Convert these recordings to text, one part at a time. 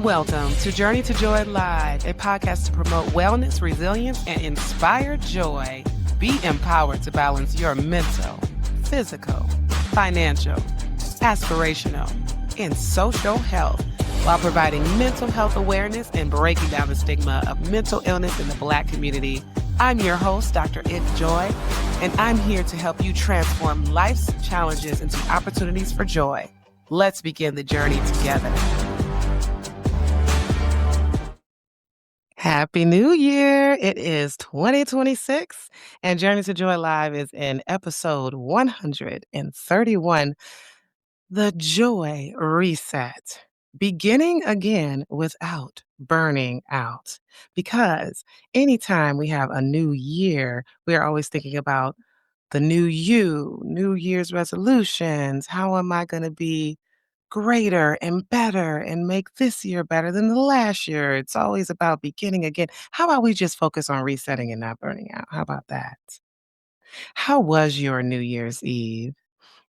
Welcome to Journey to Joy Live, a podcast to promote wellness, resilience, and inspire joy. Be empowered to balance your mental, physical, financial, aspirational, and social health while providing mental health awareness and breaking down the stigma of mental illness in the Black community. I'm your host, Dr. If Joy, and I'm here to help you transform life's challenges into opportunities for joy. Let's begin the journey together. Happy New Year! It is 2026, and Journey to Joy Live is in episode 131, The Joy Reset. Beginning again without burning out. Because anytime we have a new year, we are always thinking about the new you, New Year's resolutions. How am I going to be greater and better and make this year better than the last year? It's always about beginning again. How about we just focus on resetting and not burning out? How about that? How was your New Year's Eve?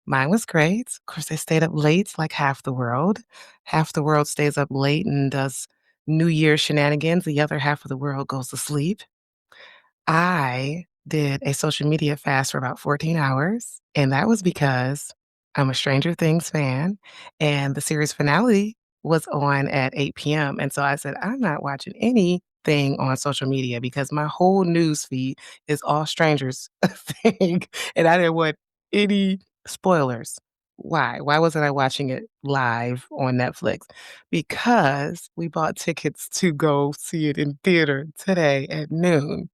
Mine was great. Of course, I stayed up late like half the world. Half the world stays up late and does New Year shenanigans. The other half of the world goes to sleep. I did a social media fast for about 14 hours, and that was because I'm a Stranger Things fan, and the series finale was on at 8 PM, and so I said, "I'm not watching anything on social media because my whole news feed is all strangers thing, and I didn't want any spoilers." Why? Why wasn't I watching it live on Netflix? Because we bought tickets to go see it in theater today at noon.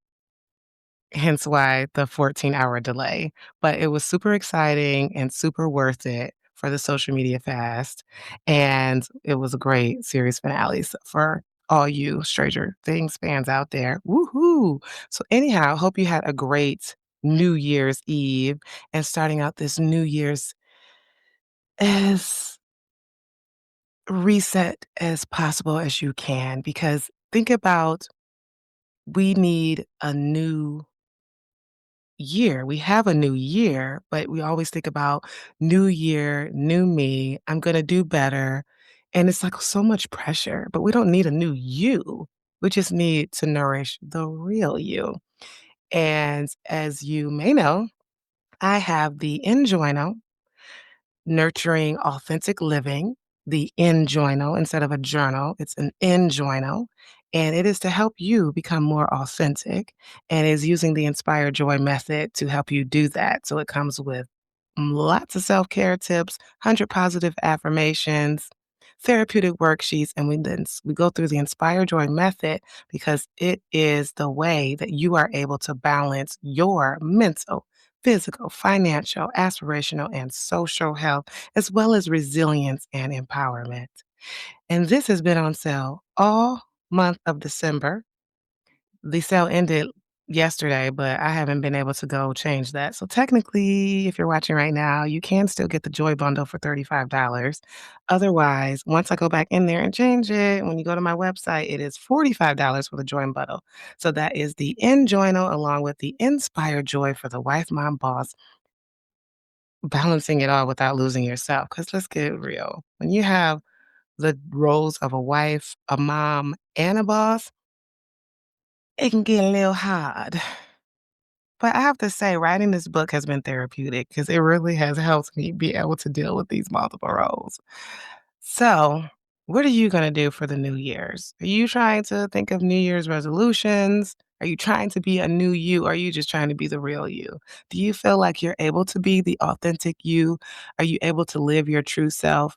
Hence why the 14-hour delay, but it was super exciting and super worth it for the social media fast, and it was a great series finale, so for all you Stranger Things fans out there, woohoo! So anyhow, hope you had a great New Year's Eve and starting out this New Year's as reset as possible as you can, because think about we need a new year. We have a new year, but we always think about new year, new me. I'm going to do better. And it's like so much pressure, but we don't need a new you. We just need to nourish the real you. And as you may know, I have the Enjoino, Nurturing Authentic Living, the Enjoino instead of a journal. It's an Enjoino, and it is to help you become more authentic and is using the Inspire Joy method to help you do that. So it comes with lots of self-care tips, 100 positive affirmations, therapeutic worksheets, and we go through the Inspire Joy method because it is the way that you are able to balance your mental, physical, financial, aspirational, and social health, as well as resilience and empowerment. And this has been on sale all month of December. The sale ended yesterday, but I haven't been able to go change that. So technically, if you're watching right now, you can still get the Joy Bundle for $35. Otherwise, once I go back in there and change it, when you go to my website, it is $45 for the Joy Bundle. So that is the Enjoyno along with the Inspire Joy for the wife, mom, boss, balancing it all without losing yourself. Because let's get real. When you have the roles of a wife, a mom, and a boss, it can get a little hard. But I have to say, writing this book has been therapeutic because it really has helped me be able to deal with these multiple roles. So, what are you going to do for the New Year's? Are you trying to think of New Year's resolutions? Are you trying to be a new you? Or are you just trying to be the real you? Do you feel like you're able to be the authentic you? Are you able to live your true self?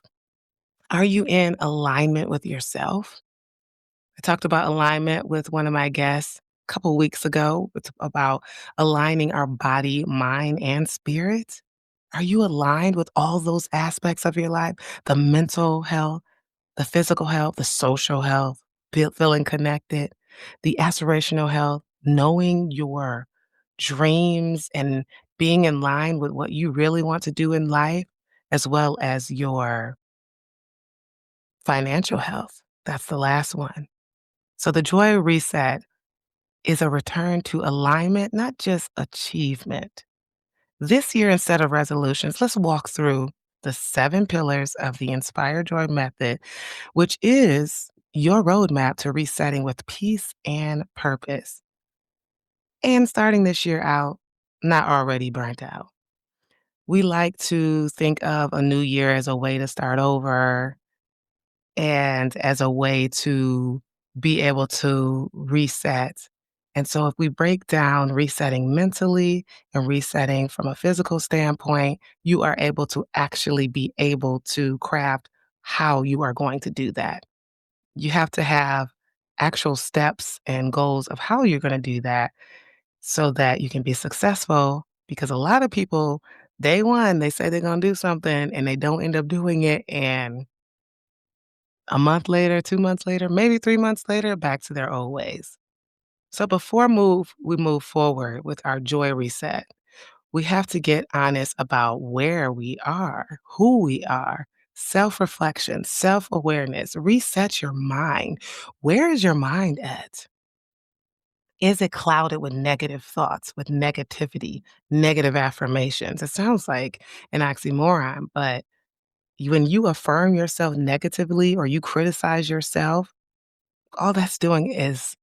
Are you in alignment with yourself? I talked about alignment with one of my guests a couple weeks ago. It's about aligning our body, mind, and spirit. Are you aligned with all those aspects of your life? The mental health, the physical health, the social health, feeling connected, the aspirational health, knowing your dreams and being in line with what you really want to do in life, as well as your financial health. That's the last one. So the Joy Reset is a return to alignment, not just achievement. This year, instead of resolutions, let's walk through the 7 pillars of the Inspire Joy method, which is your roadmap to resetting with peace and purpose and starting this year out not already burnt out. We like to think of a new year as a way to start over and as a way to be able to reset. And so, if we break down resetting mentally and resetting from a physical standpoint, you are able to actually be able to craft how you are going to do that. You have to have actual steps and goals of how you're going to do that so that you can be successful. Because a lot of people, day one, they say they're going to do something and they don't end up doing it. And a month later, 2 months later, maybe 3 months later, back to their old ways. So before we move forward with our joy reset, we have to get honest about where we are, who we are, self-reflection, self-awareness, reset your mind. Where is your mind at? Is it clouded with negative thoughts, with negativity, negative affirmations? It sounds like an oxymoron, but when you affirm yourself negatively or you criticize yourself, all that's doing is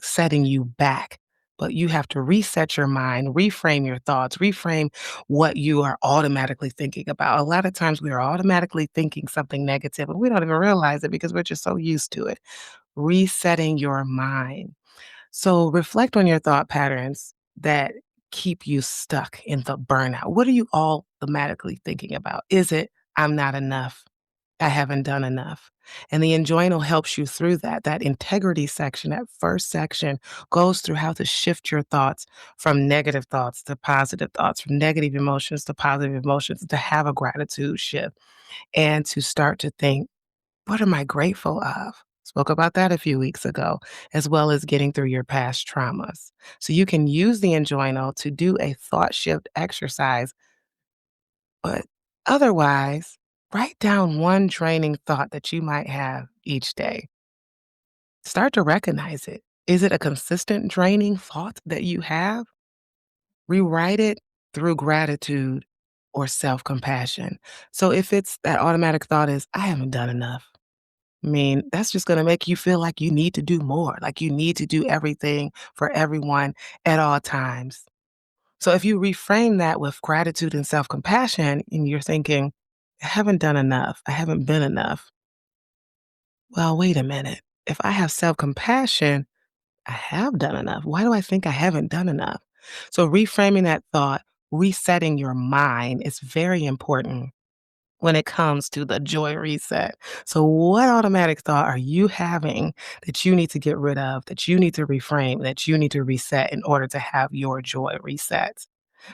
setting you back. But you have to reset your mind, reframe your thoughts, reframe what you are automatically thinking about. A lot of times we are automatically thinking something negative and we don't even realize it because we're just so used to it. Resetting your mind. So reflect on your thought patterns that keep you stuck in the burnout. What are you automatically thinking about? Is it, I'm not enough? I haven't done enough. And the enjoinal helps you through that. That integrity section, that first section goes through how to shift your thoughts from negative thoughts to positive thoughts, from negative emotions to positive emotions, to have a gratitude shift and to start to think, what am I grateful of? Spoke about that a few weeks ago, as well as getting through your past traumas. So you can use the enjoinal to do a thought shift exercise, but otherwise, write down one draining thought that you might have each day. Start to recognize it. Is it a consistent draining thought that you have? Rewrite it through gratitude or self compassion. So if it's that automatic thought is, I haven't done enough. I mean, that's just going to make you feel like you need to do more, like you need to do everything for everyone at all times. So if you reframe that with gratitude and self compassion, and you're thinking, I haven't done enough, I haven't been enough. Well, wait a minute. If I have self compassion, I have done enough. Why do I think I haven't done enough? So reframing that thought, resetting your mind is very important when it comes to the joy reset. So, what automatic thought are you having that you need to get rid of, that you need to reframe, that you need to reset in order to have your joy reset?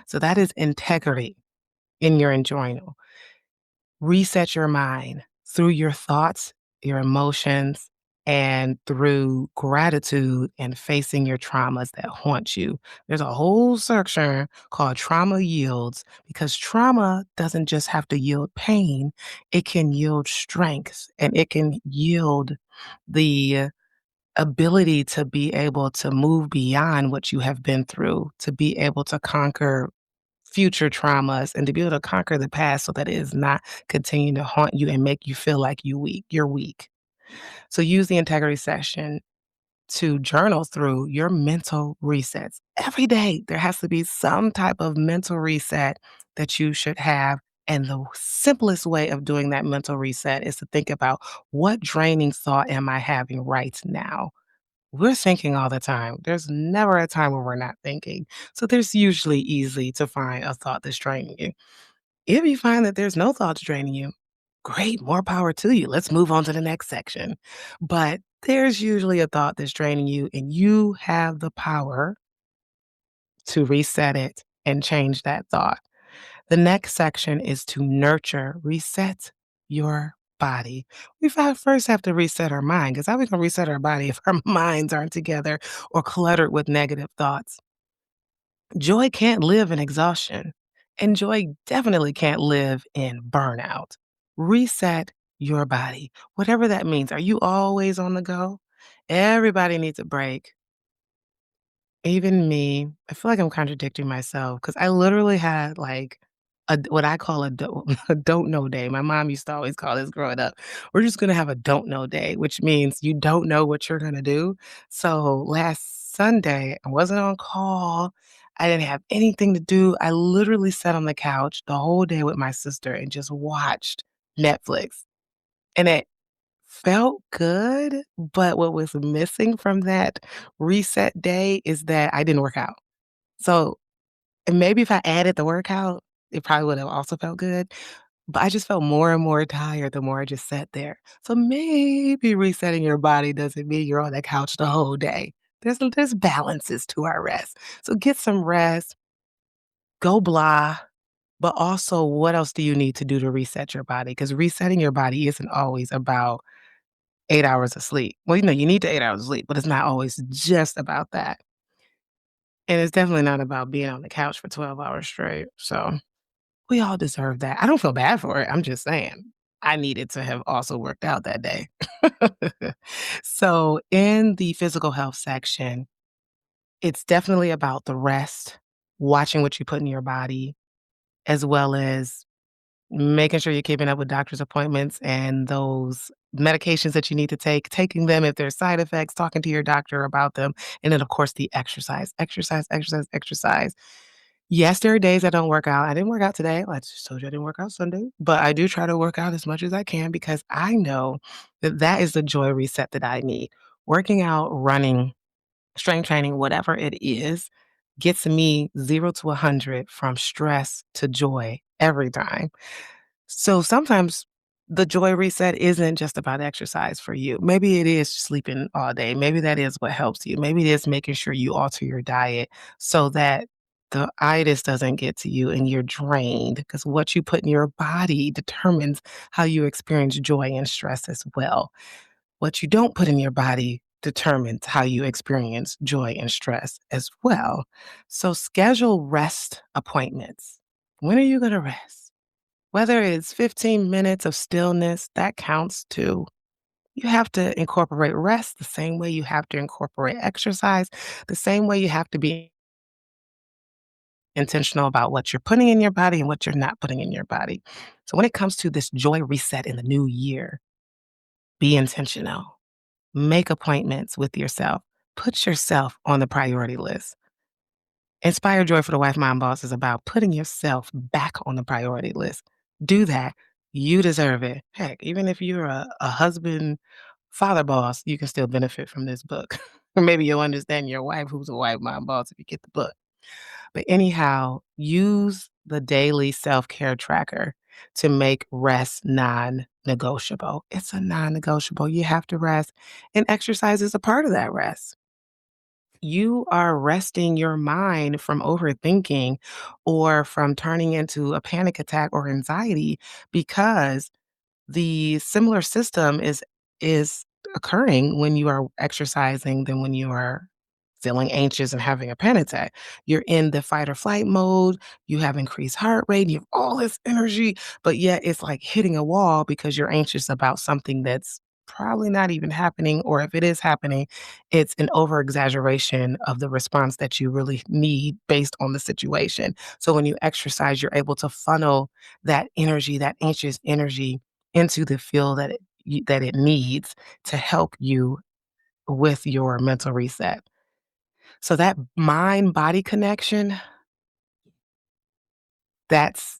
So, that is integrity in your enjoyment. Reset your mind through your thoughts, your emotions, and through gratitude and facing your traumas that haunt you. There's a whole section called trauma yields because trauma doesn't just have to yield pain, it can yield strength and it can yield the ability to be able to move beyond what you have been through, to be able to conquer future traumas and to be able to conquer the past so that it is not continuing to haunt you and make you feel like you're weak. So use the integrity session to journal through your mental resets. Every day there has to be some type of mental reset that you should have. And the simplest way of doing that mental reset is to think about what draining thought am I having right now? We're thinking all the time. There's never a time when we're not thinking. So there's usually easy to find a thought that's draining you. If you find that there's no thoughts draining you, great, more power to you. Let's move on to the next section. But there's usually a thought that's draining you, and you have the power to reset it and change that thought. The next section is to nurture, reset your body. First have to reset our mind because how are we going to reset our body if our minds aren't together or cluttered with negative thoughts? Joy can't live in exhaustion, and joy definitely can't live in burnout. Reset your body, whatever that means. Are you always on the go? Everybody needs a break. Even me. I feel like I'm contradicting myself because I literally had like what I call a don't know day. My mom used to always call this growing up. We're just gonna have a don't know day, which means you don't know what you're gonna do. So last Sunday, I wasn't on call. I didn't have anything to do. I literally sat on the couch the whole day with my sister and just watched Netflix. And it felt good, but what was missing from that reset day is that I didn't work out. So, and maybe if I added the workout, it probably would have also felt good, but I just felt more and more tired the more I just sat there. So maybe resetting your body doesn't mean you're on the couch the whole day. There's balances to our rest. So get some rest, go blah, but also what else do you need to do to reset your body? Because resetting your body isn't always about 8 hours of sleep. Well, you need the 8 hours of sleep, but it's not always just about that. And it's definitely not about being on the couch for 12 hours straight. So we all deserve that. I don't feel bad for it. I'm just saying I needed to have also worked out that day. So in the physical health section, it's definitely about the rest, watching what you put in your body, as well as making sure you're keeping up with doctor's appointments and those medications that you need to take, taking them if there's side effects, talking to your doctor about them, and then, of course, the exercise. Exercise, exercise, exercise. Yes, there are days I don't work out. I didn't work out today. I just told you I didn't work out Sunday, but I do try to work out as much as I can because I know that that is the joy reset that I need. Working out, running, strength training, whatever it is, gets me 0 to 100 from stress to joy every time. So sometimes the joy reset isn't just about exercise for you. Maybe it is sleeping all day. Maybe that is what helps you. Maybe it is making sure you alter your diet so that the itis doesn't get to you and you're drained because what you put in your body determines how you experience joy and stress as well. What you don't put in your body determines how you experience joy and stress as well. So schedule rest appointments. When are you going to rest? Whether it's 15 minutes of stillness, that counts too. You have to incorporate rest the same way you have to incorporate exercise, the same way you have to be intentional about what you're putting in your body and what you're not putting in your body. So when it comes to this joy reset in the new year, be intentional. Make appointments with yourself. Put yourself on the priority list. Inspire Joy for the Wife Mom Boss is about putting yourself back on the priority list. Do that. You deserve it. Heck, even if you're a husband, father boss, you can still benefit from this book. Or maybe you'll understand your wife who's a wife mom boss if you get the book. But anyhow, use the daily self care tracker to make rest non negotiable. It's a non negotiable. You have to rest, and exercise is a part of that rest. You are resting your mind from overthinking or from turning into a panic attack or anxiety because the similar system is occurring when you are exercising than when you are feeling anxious and having a panic attack. You're in the fight or flight mode, you have increased heart rate, you have all this energy, but yet it's like hitting a wall because you're anxious about something that's probably not even happening, or if it is happening, it's an over exaggeration of the response that you really need based on the situation. So when you exercise, you're able to funnel that energy, that anxious energy into the field that it needs to help you with your mental reset. So that mind-body connection, that's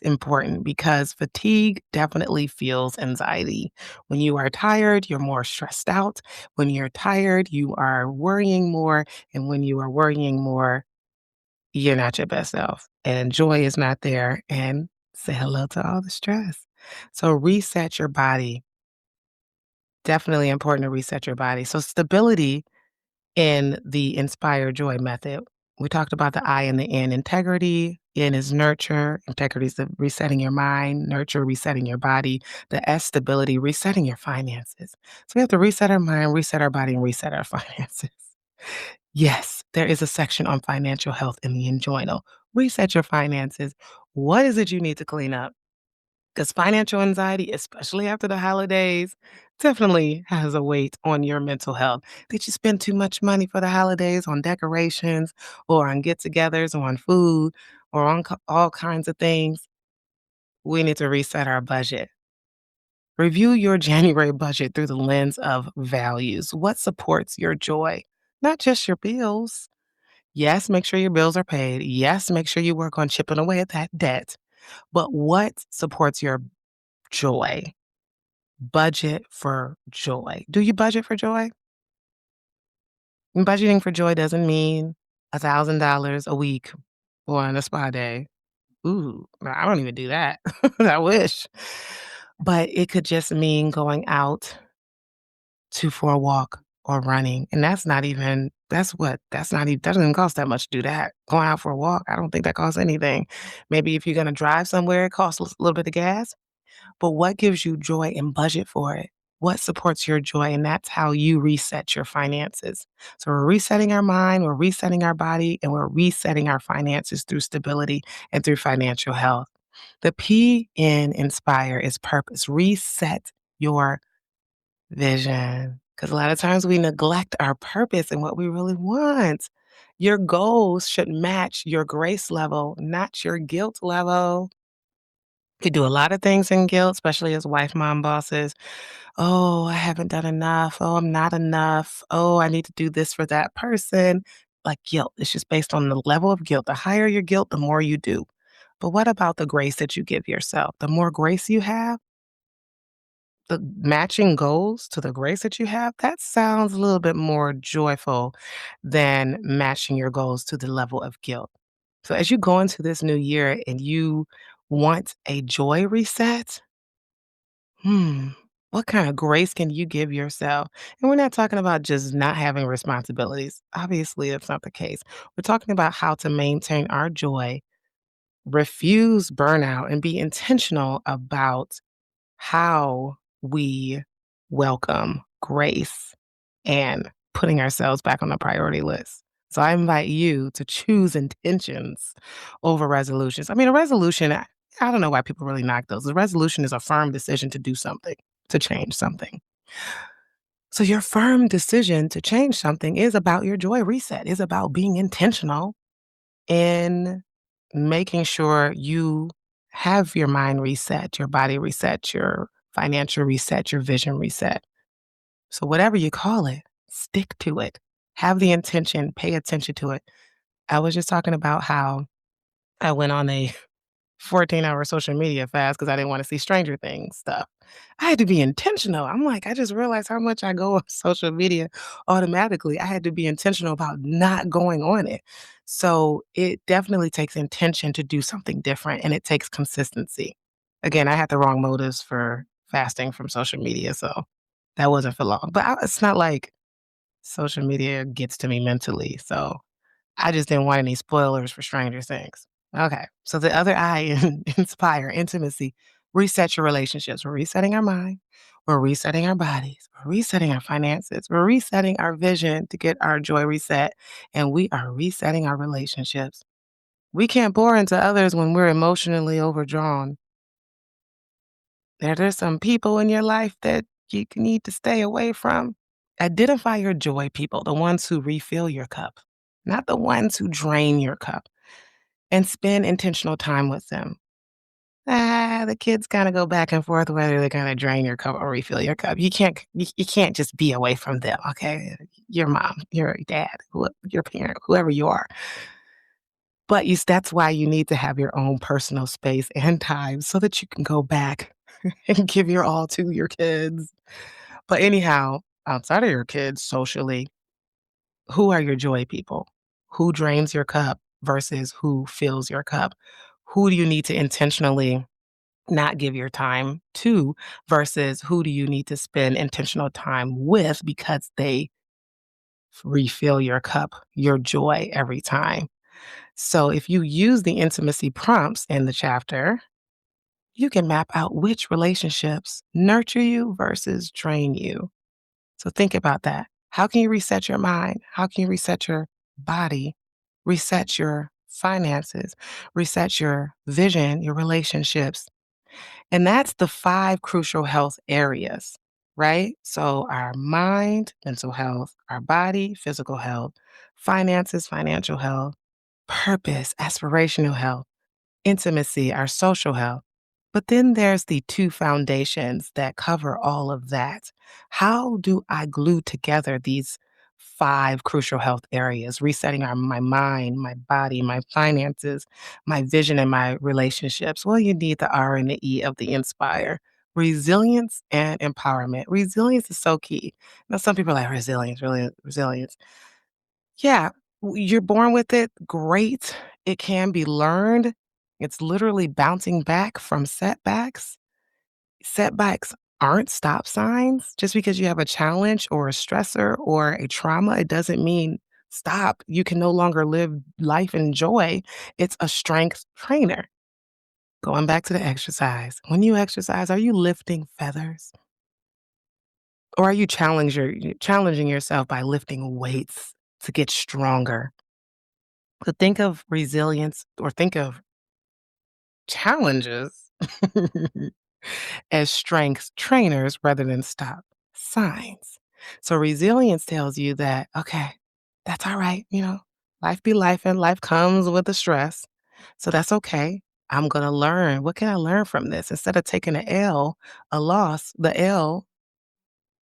important because fatigue definitely fuels anxiety. When you are tired, you're more stressed out. When you're tired, you are worrying more, and when you are worrying more, you're not your best self, and joy is not there, and say hello to all the stress. So reset your body. Definitely important to reset your body. So stability in the Inspire Joy method. We talked about the I and the N. Integrity, N is nurture. Integrity is the resetting your mind, nurture, resetting your body. The S, stability, resetting your finances. So we have to reset our mind, reset our body, and reset our finances. Yes, there is a section on financial health in the Enjoinal. Reset your finances. What is it you need to clean up? Because financial anxiety, especially after the holidays, definitely has a weight on your mental health. Did you spend too much money for the holidays on decorations or on get togethers or on food or on all kinds of things, we need to reset our budget. Review your January budget through the lens of values. What supports your joy? Not just your bills. Yes, make sure your bills are paid. Yes, make sure you work on chipping away at that debt. But what supports your joy? Budget for joy. Do you budget for joy? And budgeting for joy doesn't mean $1,000 a week on a spa day. Ooh, I don't even do that. I wish. But it could just mean going out for a walk or running. And that's not even, that doesn't even cost that much to do that. Going out for a walk, I don't think that costs anything. Maybe if you're going to drive somewhere, it costs a little bit of gas. But what gives you joy and budget for it? What supports your joy? And that's how you reset your finances. So we're resetting our mind, we're resetting our body, and we're resetting our finances through stability and through financial health. The P in inspire is purpose. Reset your vision. Because a lot of times we neglect our purpose and what we really want. Your goals should match your grace level, not your guilt level. We do a lot of things in guilt, especially as wife, mom, bosses. Oh, I haven't done enough. Oh, I'm not enough. Oh, I need to do this for that person. Like guilt. It's just based on the level of guilt. The higher your guilt, the more you do. But what about the grace that you give yourself? The more grace you have, the matching goals to the grace that you have, that sounds a little bit more joyful than matching your goals to the level of guilt. So as you go into this new year and you want a joy reset, hmm, what kind of grace can you give yourself? And we're not talking about just not having responsibilities. Obviously, that's not the case. We're talking about how to maintain our joy, refuse burnout, and be intentional about how we welcome grace and putting ourselves back on the priority list. So I invite you to choose intentions over resolutions. I mean, a resolution, I don't know why people really knock those. A resolution is a firm decision to do something, to change something. So your firm decision to change something is about your joy reset, is about being intentional in making sure you have your mind reset, your body reset, your financial reset, your vision reset. So, whatever you call it, stick to it. Have the intention, pay attention to it. I was just talking about how I went on a 14-hour social media fast because I didn't want to see Stranger Things stuff. I had to be intentional. I'm like, I just realized how much I go on social media automatically. I had to be intentional about not going on it. So it definitely takes intention to do something different and it takes consistency. Again, I had the wrong motives for fasting from social media. So that wasn't for long. But it's not like social media gets to me mentally. So I just didn't want any spoilers for Stranger Things. Okay. So the other I in inspire, intimacy, reset your relationships. We're resetting our mind. We're resetting our bodies. We're resetting our finances. We're resetting our vision to get our joy reset. And we are resetting our relationships. We can't pour into others when we're emotionally overdrawn. There's some people in your life that you need to stay away from. Identify your joy people, the ones who refill your cup, not the ones who drain your cup, and spend intentional time with them. The kids kinda go back and forth whether they're gonna drain your cup or refill your cup. You can't just be away from them, okay? Your mom, your dad, your parent, whoever you are. But that's why you need to have your own personal space and time so that you can go back and give your all to your kids. But anyhow, outside of your kids socially, who are your joy people? Who drains your cup versus who fills your cup? Who do you need to intentionally not give your time to versus who do you need to spend intentional time with because they refill your cup, your joy every time? So if you use the intimacy prompts in the chapter, you can map out which relationships nurture you versus drain you. So think about that. How can you reset your mind? How can you reset your body? Reset your finances, reset your vision, your relationships. And that's the five crucial health areas, right? So our mind, mental health, our body, physical health, finances, financial health, purpose, aspirational health, intimacy, our social health. But then there's the two foundations that cover all of that. How do I glue together these five crucial health areas? Resetting my mind, my body, my finances, my vision, and my relationships. Well, you need the R and the E of the inspire. Resilience and empowerment. Resilience is so key. Now, some people are like, resilience, really, resilience. Yeah, you're born with it, great. It can be learned. It's literally bouncing back from setbacks. Setbacks aren't stop signs. Just because you have a challenge or a stressor or a trauma, it doesn't mean stop. You can no longer live life in joy. It's a strength trainer. Going back to the exercise. When you exercise, are you lifting feathers? Or are you challenging yourself by lifting weights to get stronger? To think of resilience or think of challenges as strength trainers rather than stop signs. So resilience tells you that, okay, that's all right. Life be life and life comes with the stress. So that's okay. I'm going to learn. What can I learn from this? Instead of taking an L, a loss, the L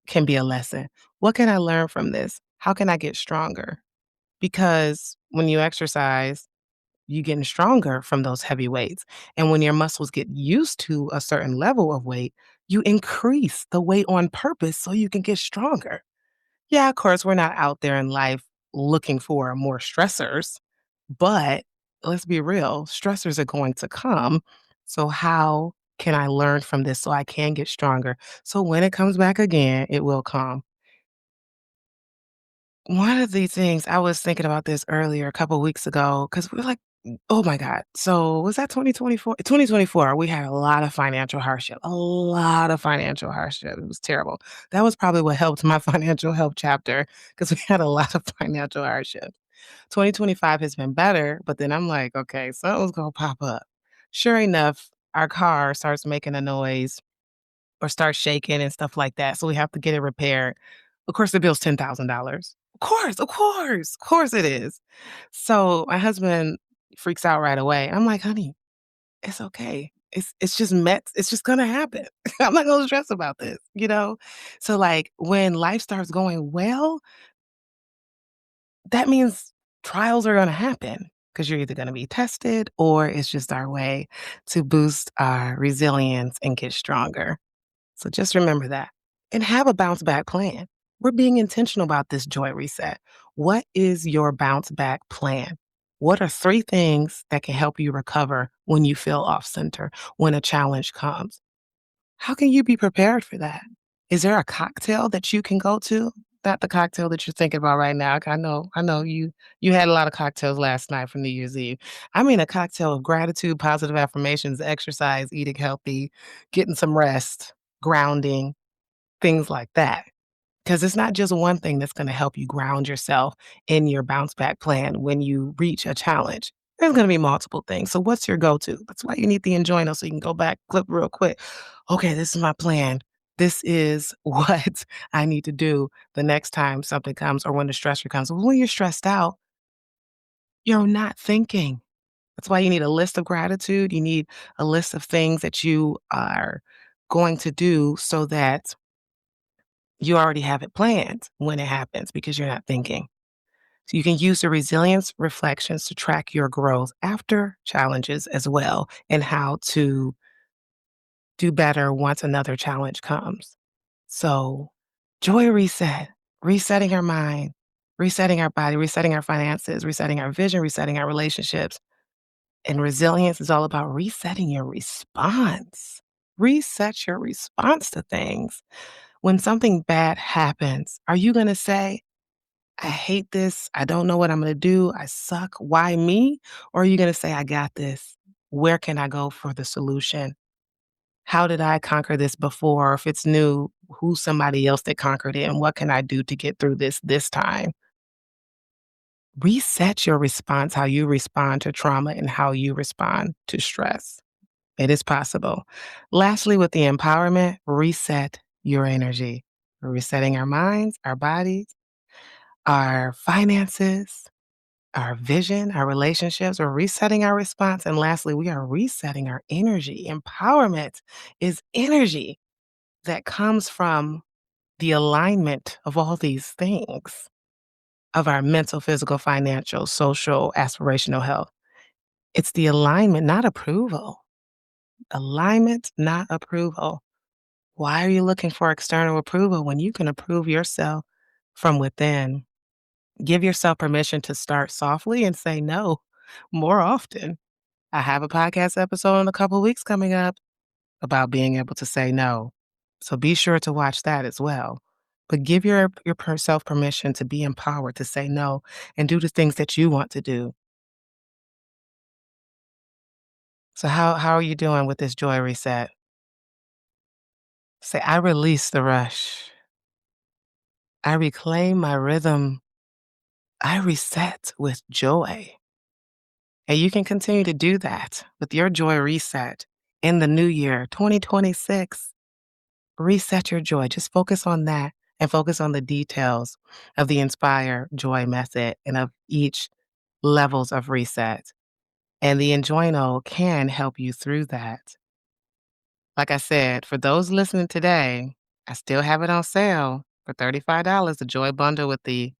can be a lesson. What can I learn from this? How can I get stronger? Because when you exercise, you getting stronger from those heavy weights. And when your muscles get used to a certain level of weight, you increase the weight on purpose so you can get stronger. Yeah, of course, we're not out there in life looking for more stressors, but let's be real, stressors are going to come. So, how can I learn from this so I can get stronger? So, when it comes back again, it will come. One of the things I was thinking about this earlier a couple weeks ago because we're like, oh my God. So was that 2024? 2024, we had a lot of financial hardship, a lot of financial hardship. It was terrible. That was probably what helped my financial health chapter because we had a lot of financial hardship. 2025 has been better, but then I'm like, okay, something's going to pop up. Sure enough, our car starts making a noise or start shaking and stuff like that, so we have to get it repaired. Of course, the bill's $10,000. Of course it is. So, my husband freaks out right away. I'm like, "Honey, it's okay. It's just gonna happen. I'm not gonna stress about this?" So, like, when life starts going well, that means trials are gonna happen because 'cause you're either gonna be tested or it's just our way to boost our resilience and get stronger. So just remember that and have a bounce back plan. We're being intentional about this joy reset. What is your bounce back plan? What are three things that can help you recover when you feel off center, when a challenge comes? How can you be prepared for that? Is there a cocktail that you can go to? Not the cocktail that you're thinking about right now. I know you had a lot of cocktails last night from New Year's Eve. I mean a cocktail of gratitude, positive affirmations, exercise, eating healthy, getting some rest, grounding, things like that. Because it's not just one thing that's gonna help you ground yourself in your bounce back plan when you reach a challenge. There's gonna be multiple things. So what's your go-to? That's why you need the Enjoino so you can go back, clip real quick. Okay, this is my plan. This is what I need to do the next time something comes or when the stressor comes. When you're stressed out, you're not thinking. That's why you need a list of gratitude. You need a list of things that you are going to do so that you already have it planned when it happens because you're not thinking. So you can use the resilience reflections to track your growth after challenges as well and how to do better once another challenge comes. So, joy reset, resetting our mind, resetting our body, resetting our finances, resetting our vision, resetting our relationships. And resilience is all about resetting your response. Reset your response to things. When something bad happens, are you going to say, I hate this. I don't know what I'm going to do. I suck. Why me? Or are you going to say, I got this? Where can I go for the solution? How did I conquer this before? If it's new, who's somebody else that conquered it? And what can I do to get through this time? Reset your response, how you respond to trauma and how you respond to stress. It is possible. Lastly, with the empowerment, reset your energy. We're resetting our minds, our bodies, our finances, our vision, our relationships. We're resetting our response. And lastly, we are resetting our energy. Empowerment is energy that comes from the alignment of all these things of our mental, physical, financial, social, aspirational health. It's the alignment, not approval. Alignment, not approval. Why are you looking for external approval when you can approve yourself from within? Give yourself permission to start softly and say no more often. I have a podcast episode in a couple weeks coming up about being able to say no. So be sure to watch that as well. But give yourself permission to be empowered to say no and do the things that you want to do. So how are you doing with this joy reset? Say, I release the rush. I reclaim my rhythm. I reset with joy. And you can continue to do that with your joy reset in the new year, 2026. Reset your joy. Just focus on that and focus on the details of the Inspire Joy method and of each levels of reset. And the Enjoyno can help you through that. Like I said, for those listening today, I still have it on sale for $35, the Joy Bundle with the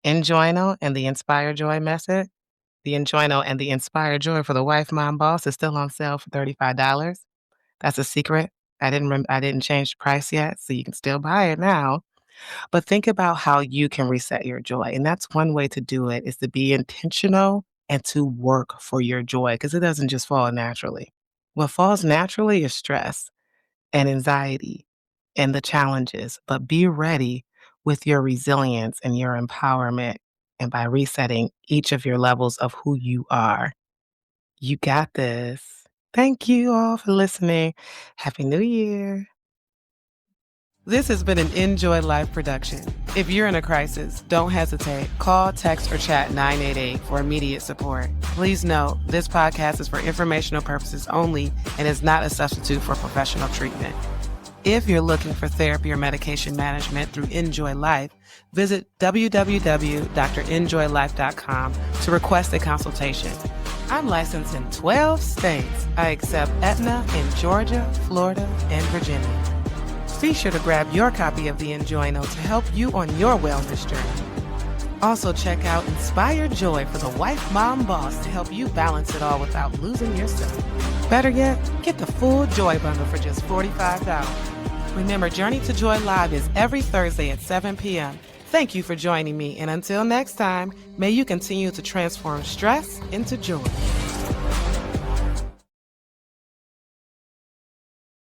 Enjoyno and the Inspire Joy method. The Enjoyno and the Inspire Joy for the wife, mom, boss is still on sale for $35. That's a secret. I didn't change the price yet, so you can still buy it now. But think about how you can reset your joy. And that's one way to do it is to be intentional and to work for your joy because it doesn't just fall naturally. What falls naturally is stress and anxiety and the challenges, but be ready with your resilience and your empowerment and by resetting each of your levels of who you are. You got this. Thank you all for listening. Happy New Year. This has been an Enjoy Life production. If you're in a crisis, don't hesitate. Call, text, or chat 988 for immediate support. Please note, this podcast is for informational purposes only and is not a substitute for professional treatment. If you're looking for therapy or medication management through Enjoy Life, visit www.drenjoylife.com to request a consultation. I'm licensed in 12 states. I accept Aetna in Georgia, Florida, and Virginia. Be sure to grab your copy of the Enjoyno to help you on your wellness journey. Also check out Inspire Joy for the wife, mom, boss to help you balance it all without losing yourself. Better yet, get the full Joy Bundle for just $45. Remember, Journey to Joy Live is every Thursday at 7 p.m. Thank you for joining me, and until next time, may you continue to transform stress into joy.